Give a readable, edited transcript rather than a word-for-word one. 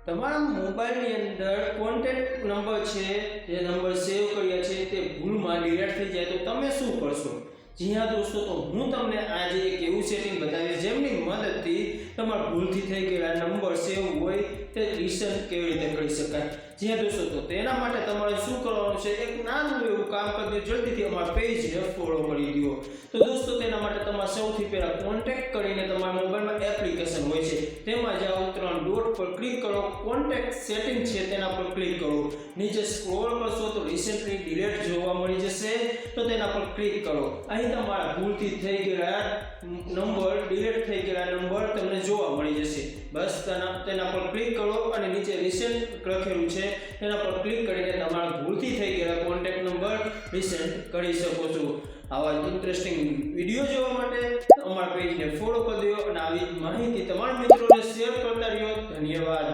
તમારા મોબાઈલની અંદર કોન્ટેક્ટ નંબર છે, જે નંબર સેવ કર્યા છે તે ભૂલમાં ડિલીટ થઈ જાય તો તમે શું કરશો? જી હા દોસ્તો, તો હું તમને આજે એક એવું સેટિંગ બતાવીશ જેમની મદદથી તમારા ભૂલથી થઈ ગયેલા નંબર સેવ હોય તે રિસેટ કેવી રીતે કરી શકાય. જી હા દોસ્તો, તો તેના માટે તમારે શું કરવાનું છે, એક નાનું એવું કામ કરી દો, જલ્દીથી અમારા પેજને ફોલો કરી દો. તો દોસ્તો, તેના માટે તમારે સૌથી પહેલા કોન્ટેક્ટ કરીને તમારા મોબાઈલમાં એપ્લિકેશન હોય છે તેમાં જાઓ, 3 ડોટ પર ક્લિક કરો, કોન્ટેક્ટ સેટિંગ છે તેના પર ક્લિક કરો, નીચે સ્ક્રોલ કરશો તો રિસેન્ટલી ડિલીટ જોવા મળી જશે, તો તેના પર ક્લિક કરો. અહીં તમારા ભૂલથી થઈ ગયેલા નંબર, ડિલીટ થઈ ગયેલા નંબર તમને જોવા મળી જશે. બસ તેના પર ક્લિક કરો અને નીચે રિસેન્ટ લખેલું છે તેના પર ક્લિક કરીને તમારા ભૂલથી થઈ ગયેલા કોન્ટેક્ટ નંબર રિસેન્ટ કરી શકો છો. આવા ઇન્ટરેસ્ટિંગ વિડીયો જોવા માટે અમારા પેજને ફોલો કરી દો અને આવી માહિતી તમારા મિત્રોને શેર કરતા રહ્યો. ધન્યવાદ.